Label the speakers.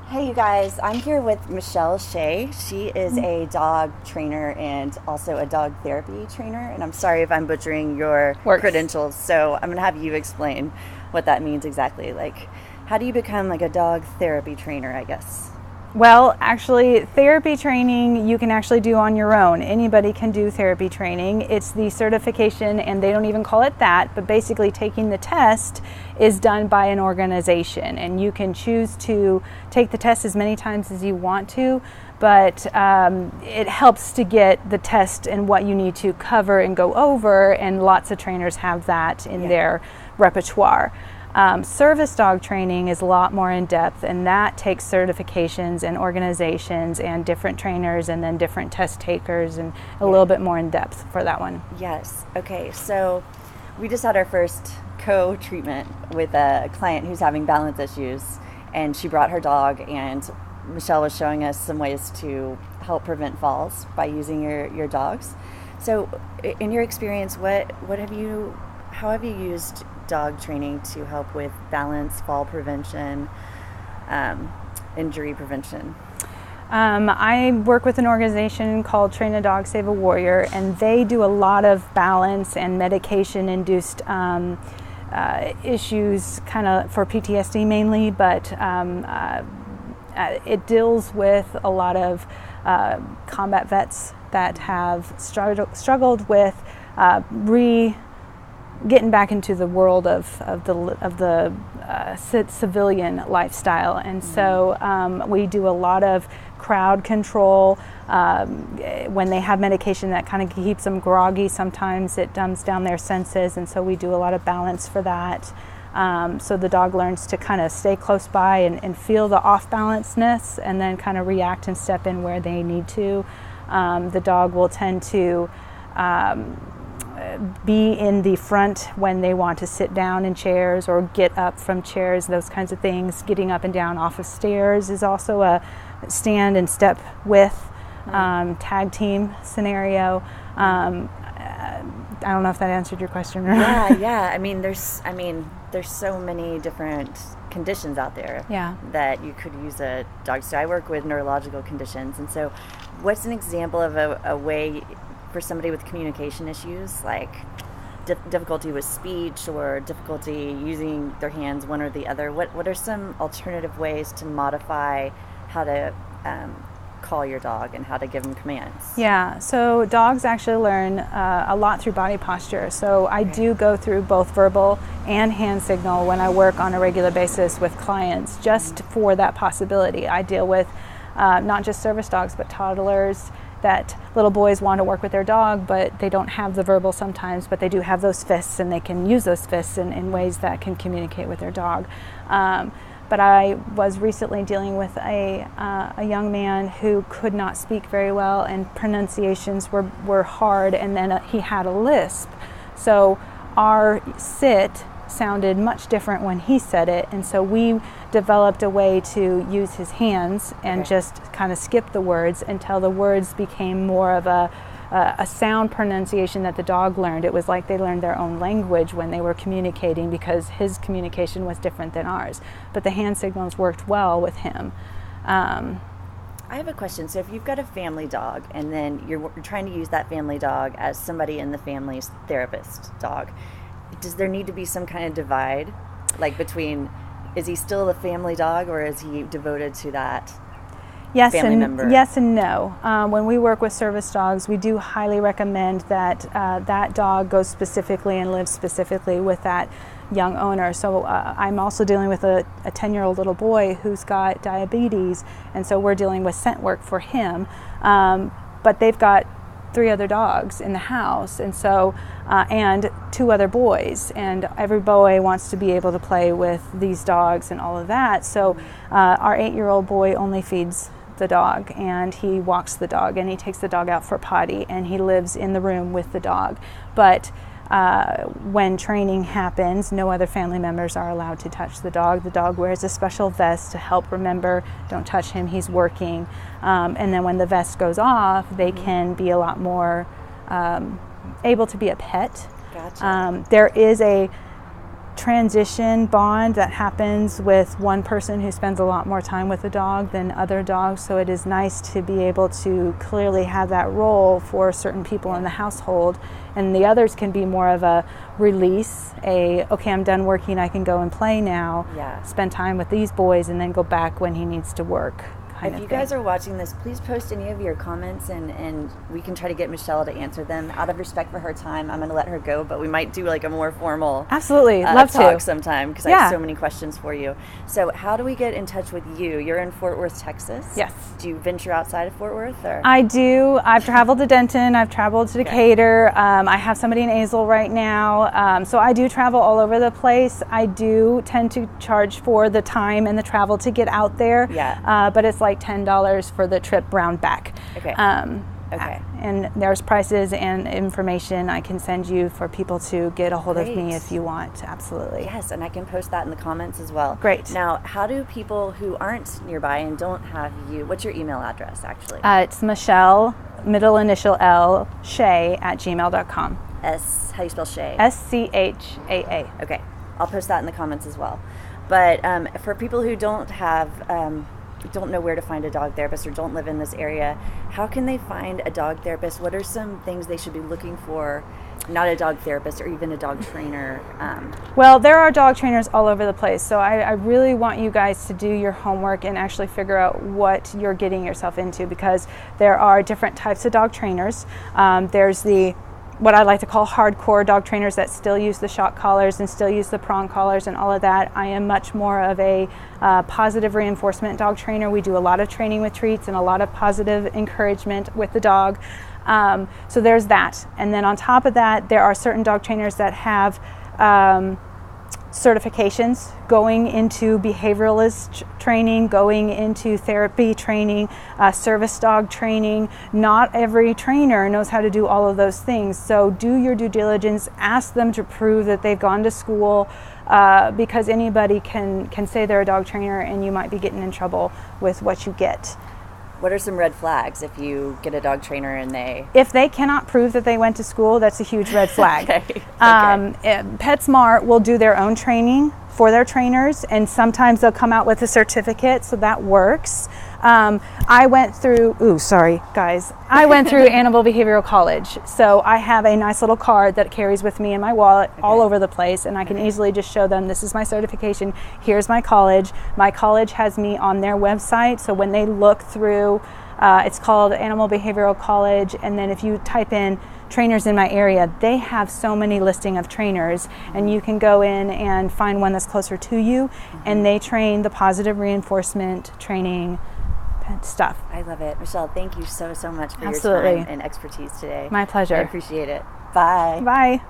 Speaker 1: Hey, you guys, I'm here with Michelle Shea. She is a dog trainer and also a dog therapy trainer. And I'm sorry if I'm butchering your
Speaker 2: Works.
Speaker 1: credentials. So I'm going to have you explain what that means exactly. Like, how do you become like a dog therapy trainer, I guess?
Speaker 2: Well, actually, therapy training you can actually do on your own. Anybody can do therapy training. It's the certification, and they don't even call it that, but basically taking the test is done by an organization, and you can choose to take the test as many times as you want to, but it helps to get the test and what you need to cover and go over, and lots of trainers have that in their repertoire. Service dog training is a lot more in depth, and that takes certifications and organizations and different trainers and then different test takers, and a little bit more in depth for that one.
Speaker 1: Yes. Okay. So we just had our first co-treatment with a client who's having balance issues, and she brought her dog, and Michelle was showing us some ways to help prevent falls by using your dogs. So in your experience, what have you how have you used dog training to help with balance, fall prevention, injury prevention?
Speaker 2: I work with an organization called Train a Dog, Save a Warrior, and they do a lot of balance and medication-induced issues, kind of for PTSD mainly, but it deals with a lot of combat vets that have struggled with getting back into the world of the civilian lifestyle, and so we do a lot of crowd control. When they have medication that kind of keeps them groggy, sometimes it dumbs down their senses, and so we do a lot of balance for that. So the dog learns to kind of stay close by and feel the off-balanceness, and then kind of react and step in where they need to. The dog will tend to be in the front when they want to sit down in chairs or get up from chairs, those kinds of things. Getting up and down off of stairs is also a stand and step with tag team scenario. I don't know if that answered your question or not.
Speaker 1: Yeah. There's so many different conditions out there that you could use a dog. So I work with neurological conditions, and so what's an example of a way for somebody with communication issues, like difficulty with speech or difficulty using their hands, one or the other? What are some alternative ways to modify how to call your dog and how to give them commands?
Speaker 2: Yeah, so dogs actually learn a lot through body posture. So I do go through both verbal and hand signal when I work on a regular basis with clients, just for that possibility. I deal with not just service dogs, but toddlers, that little boys want to work with their dog, but they don't have the verbal sometimes, but they do have those fists, and they can use those fists in ways that can communicate with their dog. But I was recently dealing with a young man who could not speak very well, and pronunciations were hard, and then he had a lisp. So our sit sounded much different when he said it, and so we developed a way to use his hands and just kind of skip the words until the words became more of a sound pronunciation that the dog learned. It was like they learned their own language when they were communicating, because his communication was different than ours. But the hand signals worked well with him.
Speaker 1: I have a question. So if you've got a family dog, and then you're trying to use that family dog as somebody in the family's therapist dog, does there need to be some kind of divide, like between, is he still a family dog, or is he devoted to that family member?
Speaker 2: Yes and no. When we work with service dogs, we do highly recommend that that dog goes specifically and lives specifically with that young owner. So I'm also dealing with a 10-year-old little boy who's got diabetes, and so we're dealing with scent work for him. But they've got 3 other dogs in the house, and so and 2 other boys, and every boy wants to be able to play with these dogs and all of that. So our 8-year-old boy only feeds the dog, and he walks the dog, and he takes the dog out for potty, and he lives in the room with the dog. But when training happens, no other family members are allowed to touch the dog. The dog wears a special vest to help remember, don't touch him, he's working. And then when the vest goes off, they can be a lot more able to be a pet.
Speaker 1: Gotcha.
Speaker 2: There is transition bond that happens with one person who spends a lot more time with the dog than other dogs. So it is nice to be able to clearly have that role for certain people in the household, and the others can be more of a release, okay, I'm done working, I can go and play now, spend time with these boys, and then go back when he needs to work.
Speaker 1: If you guys are watching this, please post any of your comments, and we can try to get Michelle to answer them. Out of respect for her time, I'm going to let her go, but we might do like a more formal
Speaker 2: love
Speaker 1: talk
Speaker 2: to
Speaker 1: sometime, because I have so many questions for you. So how do we get in touch with you? You're in Fort Worth, Texas.
Speaker 2: Yes.
Speaker 1: Do you venture outside of Fort Worth? Or?
Speaker 2: I do. I've traveled to Denton. I've traveled to Decatur. I have somebody in Azle right now. So I do travel all over the place. I do tend to charge for the time and the travel to get out there. But it's like $10 for the trip round back.
Speaker 1: Okay.
Speaker 2: And there's prices and information I can send you for people to get a hold of me if you want. Absolutely.
Speaker 1: Yes, and I can post that in the comments as well.
Speaker 2: Great.
Speaker 1: Now, how do people who aren't nearby and don't have you, what's your email address actually?
Speaker 2: It's Michelle, middle initial L, Shay @gmail.com.
Speaker 1: How do you spell Shay?
Speaker 2: SCHAA.
Speaker 1: Okay. I'll post that in the comments as well. But for people who don't know where to find a dog therapist or don't live in this area, how can they find a dog therapist? What are some things they should be looking for? Not a dog therapist or even a dog trainer.
Speaker 2: Well, there are dog trainers all over the place, so I really want you guys to do your homework and actually figure out what you're getting yourself into, because there are different types of dog trainers. There's what I like to call hardcore dog trainers that still use the shock collars and still use the prong collars and all of that. I am much more of a positive reinforcement dog trainer. We do a lot of training with treats and a lot of positive encouragement with the dog. So there's that. And then on top of that, there are certain dog trainers that have certifications going into behavioralist training, going into therapy training, service dog training. Not every trainer knows how to do all of those things. So do your due diligence, ask them to prove that they've gone to school, because anybody can say they're a dog trainer and you might be getting in trouble with what you get.
Speaker 1: What are some red flags if you get a dog trainer and
Speaker 2: if they cannot prove that they went to school, that's a huge red flag.
Speaker 1: Okay.
Speaker 2: PetSmart will do their own training for their trainers, and sometimes they'll come out with a certificate, so that works. I went through Animal Behavioral College, so I have a nice little card that carries with me in my wallet all over the place, and I can easily just show them, this is my certification, here's my college. My college has me on their website, so when they look through, it's called Animal Behavioral College, and then if you type in trainers in my area, they have so many listing of trainers, and you can go in and find one that's closer to you, and they train the positive reinforcement training stuff.
Speaker 1: I love it. Michelle, thank you so much for
Speaker 2: Absolutely.
Speaker 1: your time and expertise today.
Speaker 2: My pleasure.
Speaker 1: I appreciate it. Bye.
Speaker 2: Bye.